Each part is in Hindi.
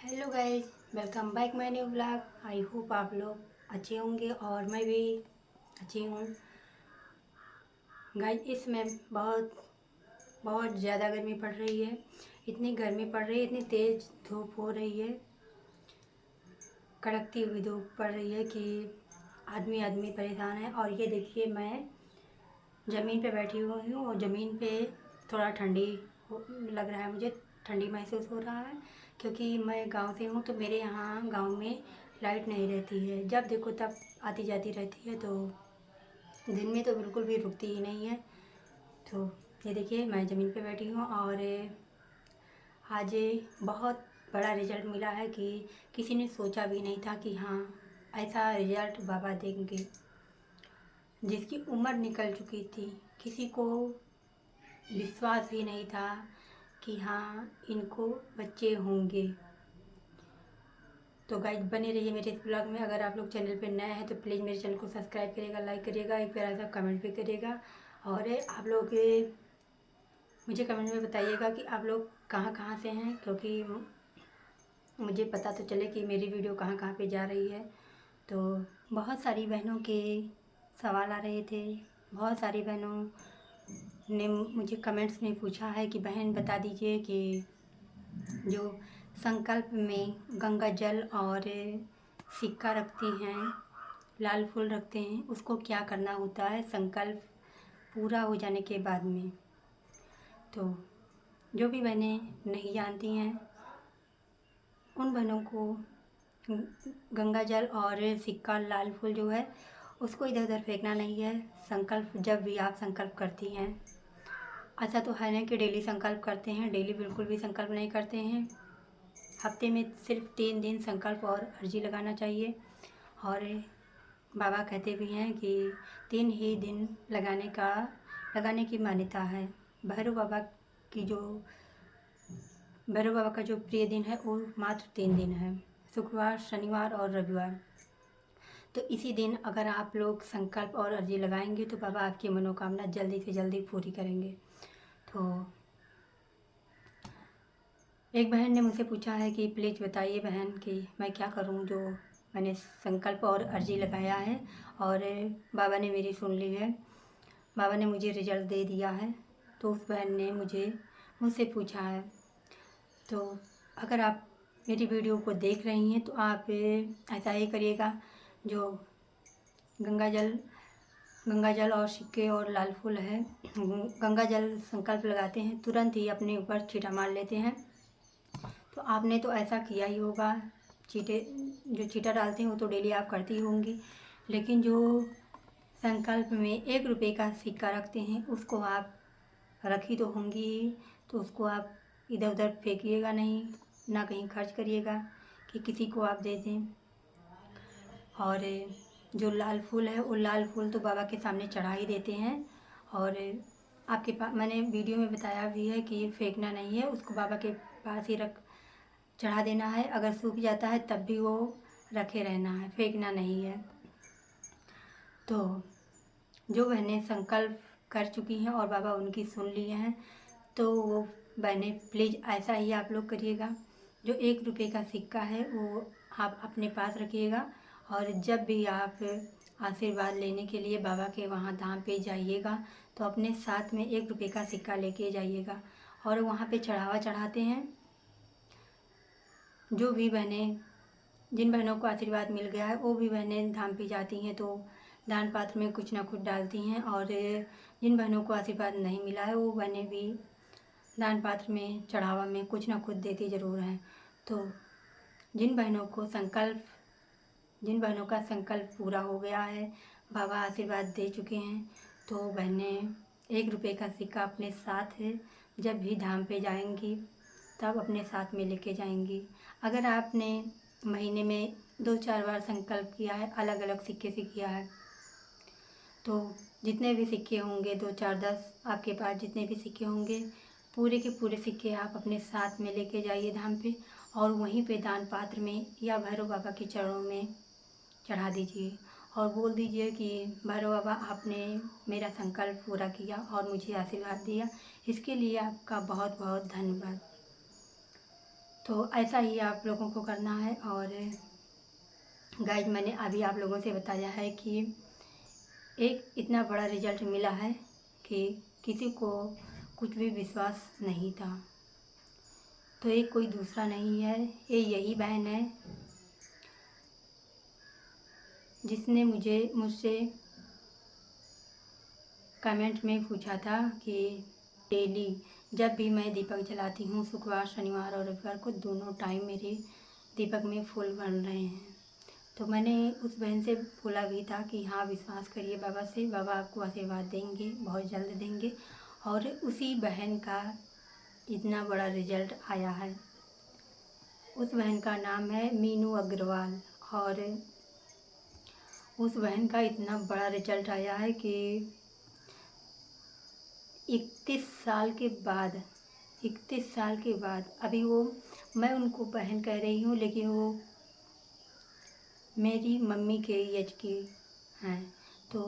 Hello guys, welcome back my new blog. I hope आप लोग अच्छे होंगे और मैं भी अच्छी हूँ। गाइस, इसमें बहुत बहुत ज़्यादा गर्मी पड़ रही है। इतनी गर्मी पड़ रही है, इतनी तेज़ धूप हो रही है, कड़कती हुई धूप पड़ रही है कि आदमी आदमी परेशान है। और ये देखिए, मैं ज़मीन पे बैठी हुई हूँ और ज़मीन पे थोड़ा ठंडी लग रहा है, मुझे ठंडी महसूस हो रहा है क्योंकि मैं गांव से हूँ। तो मेरे यहाँ गांव में लाइट नहीं रहती है, जब देखो तब आती जाती रहती है, तो दिन में तो बिल्कुल भी रुकती ही नहीं है। तो ये देखिए, मैं ज़मीन पे बैठी हूँ और आज बहुत बड़ा रिज़ल्ट मिला है कि किसी ने सोचा भी नहीं था कि हाँ, ऐसा रिज़ल्ट बाबा देंगे। जिसकी उम्र निकल चुकी थी, किसी को विश्वास भी नहीं था कि हाँ, इनको बच्चे होंगे। तो गाइस, बने रहिए मेरे इस ब्लॉग में। अगर आप लोग चैनल पे नए हैं तो प्लीज़ मेरे चैनल को सब्सक्राइब करिएगा, लाइक करिएगा, एक प्यारा सा कमेंट भी करिएगा। और आप लोग मुझे कमेंट में बताइएगा कि आप लोग कहाँ कहाँ से हैं, क्योंकि मुझे पता तो चले कि मेरी वीडियो कहाँ कहाँ पे जा रही है। तो बहुत सारी बहनों के सवाल आ रहे थे। बहुत सारी बहनों ने मुझे कमेंट्स में पूछा है कि बहन बता दीजिए कि जो संकल्प में गंगा जल और सिक्का रखती हैं, लाल फूल रखते हैं, उसको क्या करना होता है संकल्प पूरा हो जाने के बाद में। तो जो भी बहनें नहीं जानती हैं, उन बहनों को गंगा जल और सिक्का लाल फूल जो है उसको इधर उधर फेंकना नहीं है। संकल्प जब भी आप संकल्प करती हैं, ऐसा तो है नहीं कि डेली संकल्प करते हैं, डेली बिल्कुल भी संकल्प नहीं करते हैं। हफ्ते में सिर्फ 3 दिन संकल्प और अर्जी लगाना चाहिए। और बाबा कहते भी हैं कि 3 ही दिन लगाने की मान्यता है। भैरव बाबा की जो भैरव बाबा का जो प्रिय दिन है वो मात्र 3 दिन है, शुक्रवार, शनिवार और रविवार। तो इसी दिन अगर आप लोग संकल्प और अर्जी लगाएंगे तो बाबा आपकी मनोकामना जल्दी से जल्दी पूरी करेंगे। तो एक बहन ने मुझसे पूछा है कि प्लीज़ बताइए बहन कि मैं क्या करूं, जो मैंने संकल्प और अर्जी लगाया है और बाबा ने मेरी सुन ली है, बाबा ने मुझे रिजल्ट दे दिया है। तो उस बहन ने मुझसे पूछा है। तो अगर आप मेरी वीडियो को देख रही हैं तो आप ऐसा ही करिएगा। जो गंगा जल गंगा जल और सिक्के और लाल फूल है, गंगा जल संकल्प लगाते हैं, तुरंत ही अपने ऊपर छींटा मार लेते हैं। तो आपने तो ऐसा किया ही होगा। जो छींटा डालते हैं वो तो डेली आप करती ही होंगी, लेकिन जो संकल्प में 1 रुपये का सिक्का रखते हैं उसको आप रखी तो होंगी ही। तो उसको आप इधर उधर फेंकिएगा नहीं, ना कहीं खर्च करिएगा कि किसी को आप दे दें। और जो लाल फूल है वो लाल फूल तो बाबा के सामने चढ़ा ही देते हैं। और आपके पास मैंने वीडियो में बताया भी है कि फेंकना नहीं है, उसको बाबा के पास ही चढ़ा देना है। अगर सूख जाता है तब भी वो रखे रहना है, फेंकना नहीं है। तो जो बहनें संकल्प कर चुकी हैं और बाबा उनकी सुन लिए हैं, तो वो बहनें प्लीज़ ऐसा ही आप लोग करिएगा। जो 1 रुपये का सिक्का है वो आप अपने पास रखिएगा। और जब भी आप आशीर्वाद लेने के लिए बाबा के वहाँ धाम पे जाइएगा तो अपने साथ में 1 रुपये का सिक्का लेके जाइएगा और वहाँ पे चढ़ावा चढ़ाते हैं। जो भी बहनें जिन बहनों को आशीर्वाद मिल गया है वो भी बहनें धाम पे जाती हैं तो दान पात्र में कुछ ना कुछ डालती हैं। और जिन बहनों को आशीर्वाद नहीं मिला है वो बहनें भी दान पात्र में चढ़ावा में कुछ ना कुछ देती ज़रूर हैं। तो जिन बहनों का संकल्प पूरा हो गया है, बाबा आशीर्वाद दे चुके हैं, तो बहनें 1 रुपये का सिक्का अपने साथ जब भी धाम पे जाएंगी तब अपने साथ में लेके जाएंगी। अगर आपने महीने में 2-4 बार संकल्प किया है, अलग अलग सिक्के से किया है, तो जितने भी सिक्के होंगे, 2-4-10 आपके पास जितने भी सिक्के होंगे, पूरे के पूरे सिक्के आप अपने साथ में लेके जाइए धाम पे और वहीं पे दान पात्र में या भैरव बाबा के चरणों में चढ़ा दीजिए और बोल दीजिए कि भैरव बाबा, आपने मेरा संकल्प पूरा किया और मुझे आशीर्वाद दिया, इसके लिए आपका बहुत बहुत धन्यवाद। तो ऐसा ही आप लोगों को करना है। और गाइज मैंने अभी आप लोगों से बताया है कि एक इतना बड़ा रिजल्ट मिला है कि किसी को कुछ भी विश्वास नहीं था। तो ये कोई दूसरा नहीं है, ये यही बहन है जिसने मुझसे कमेंट में पूछा था कि डेली जब भी मैं दीपक जलाती हूँ, शुक्रवार शनिवार और रविवार को दोनों टाइम मेरे दीपक में फूल बन रहे हैं। तो मैंने उस बहन से बोला भी था कि हाँ, विश्वास करिए बाबा से, बाबा आपको आशीर्वाद देंगे, बहुत जल्द देंगे। और उसी बहन का इतना बड़ा रिजल्ट आया है। उस बहन का नाम है मीनू अग्रवाल। और उस बहन का इतना बड़ा रिजल्ट आया है कि 31 साल के बाद 31 साल के बाद अभी वो, मैं उनको बहन कह रही हूँ लेकिन वो मेरी मम्मी के एज की हैं। तो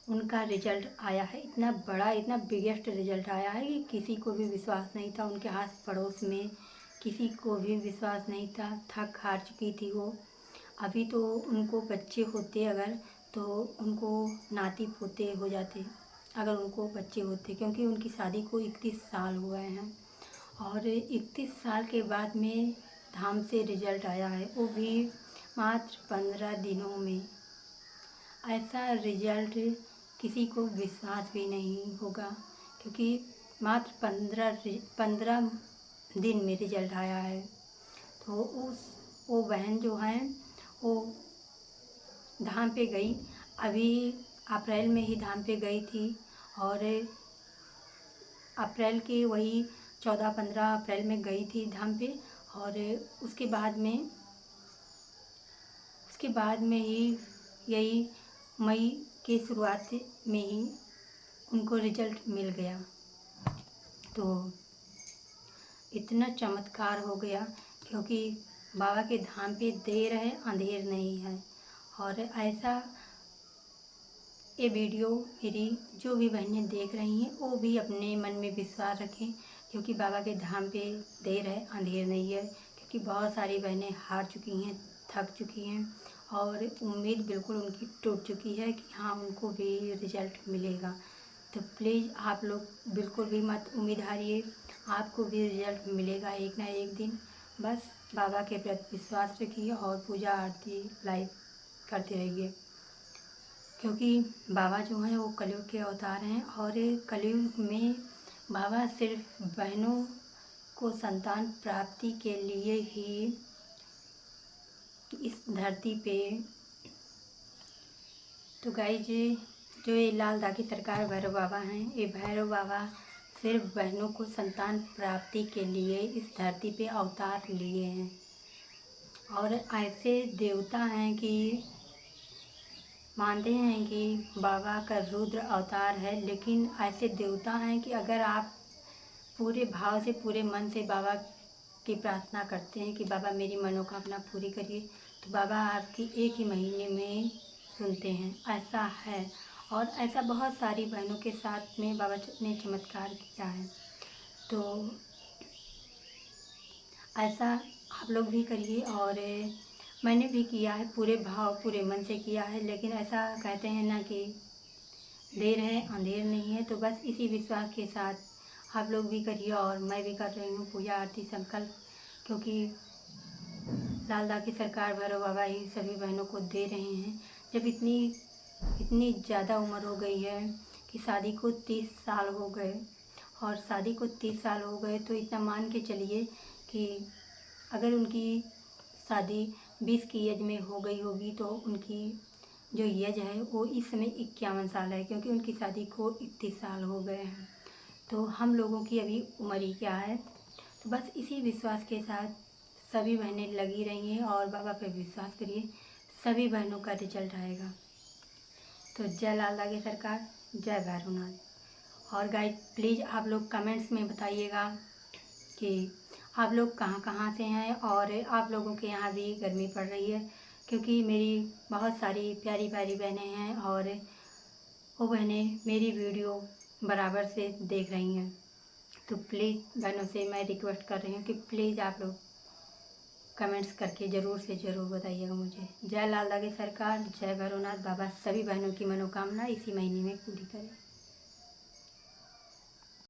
उनका रिजल्ट आया है इतना बड़ा, इतना बिगेस्ट रिजल्ट आया है कि किसी को भी विश्वास नहीं था। उनके आस पड़ोस में किसी को भी विश्वास नहीं था। थक हार चुकी थी वो। अभी तो उनको बच्चे होते अगर, तो उनको नाती पोते हो जाते अगर उनको बच्चे होते, क्योंकि उनकी शादी को 31 साल हुए हैं। और 31 साल के बाद में धाम से रिजल्ट आया है, वो भी मात्र 15 दिनों में। ऐसा रिजल्ट किसी को विश्वास भी नहीं होगा, क्योंकि मात्र 15 दिन में रिजल्ट आया है। तो वो बहन जो है वो धाम पे गई, अभी अप्रैल में ही धाम पे गई थी। और अप्रैल के वही 14-15 अप्रैल में गई थी धाम पे। और उसके बाद में ही यही मई के शुरुआत में ही उनको रिजल्ट मिल गया। तो इतना चमत्कार हो गया, क्योंकि बाबा के धाम पे देर है अंधेर नहीं है। और ऐसा ये वीडियो मेरी जो भी बहनें देख रही हैं वो भी अपने मन में विश्वास रखें, क्योंकि बाबा के धाम पे देर है अंधेर नहीं है। क्योंकि बहुत सारी बहनें हार चुकी हैं, थक चुकी हैं और उम्मीद बिल्कुल उनकी टूट चुकी है कि हाँ, उनको भी रिजल्ट मिलेगा। तो प्लीज़ आप लोग बिल्कुल भी मत उम्मीद हारिए, आपको भी रिजल्ट मिलेगा एक ना एक दिन। बस बाबा के प्रति विश्वास रखिए और पूजा आरती लाइव करते रहिए, क्योंकि बाबा जो हैं वो कलयुग के अवतार हैं। और कलयुग में बाबा सिर्फ बहनों को संतान प्राप्ति के लिए ही इस धरती पे। तो गाइज, जो ये लाल दागी सरकार भैरव बाबा हैं, ये भैरव बाबा सिर्फ बहनों को संतान प्राप्ति के लिए इस धरती पे अवतार लिए हैं। और ऐसे देवता हैं कि मानते हैं कि बाबा का रुद्र अवतार है, लेकिन ऐसे देवता हैं कि अगर आप पूरे भाव से, पूरे मन से बाबा की प्रार्थना करते हैं कि बाबा मेरी मनोकामना पूरी करिए, तो बाबा आपकी एक ही महीने में सुनते हैं। ऐसा है, और ऐसा बहुत सारी बहनों के साथ में बाबा ने चमत्कार किया है। तो ऐसा आप लोग भी करिए। और मैंने भी किया है, पूरे भाव पूरे मन से किया है। लेकिन ऐसा कहते हैं ना कि देर है अंधेर नहीं है। तो बस इसी विश्वास के साथ आप लोग भी करिए, और मैं भी कर रही हूँ पूजा आरती संकल्प, क्योंकि लाल दागी सरकार भैरव बाबा ही सभी बहनों को दे रहे हैं। जब इतनी ज़्यादा उम्र हो गई है कि शादी को 30 साल हो गए, और शादी को 30 साल हो गए, तो इतना मान के चलिए कि अगर उनकी शादी 20 की एज में हो गई होगी, तो उनकी जो एज है वो इस समय 51 साल है, क्योंकि उनकी शादी को 31 साल हो गए हैं। तो हम लोगों की अभी उम्र ही क्या है। तो बस इसी विश्वास के साथ सभी बहनें लगी रहिए और बाबा पे विश्वास करिए, सभी बहनों का रिजल्ट आएगा। तो जय लाल दागी सरकार, जय भैरवनाथ। और गाइस, प्लीज़ आप लोग कमेंट्स में बताइएगा कि आप लोग कहाँ से हैं, और आप लोगों के यहाँ भी गर्मी पड़ रही है, क्योंकि मेरी बहुत सारी प्यारी प्यारी बहनें हैं और वो बहनें मेरी वीडियो बराबर से देख रही हैं। तो प्लीज़ बहनों से मैं रिक्वेस्ट कर रही हूँ कि प्लीज़ आप लोग कमेंट्स करके ज़रूर से ज़रूर बताइएगा मुझे। जय लाल दागे सरकार, जय भैरवनाथ बाबा सभी बहनों की मनोकामना इसी महीने में पूरी करें।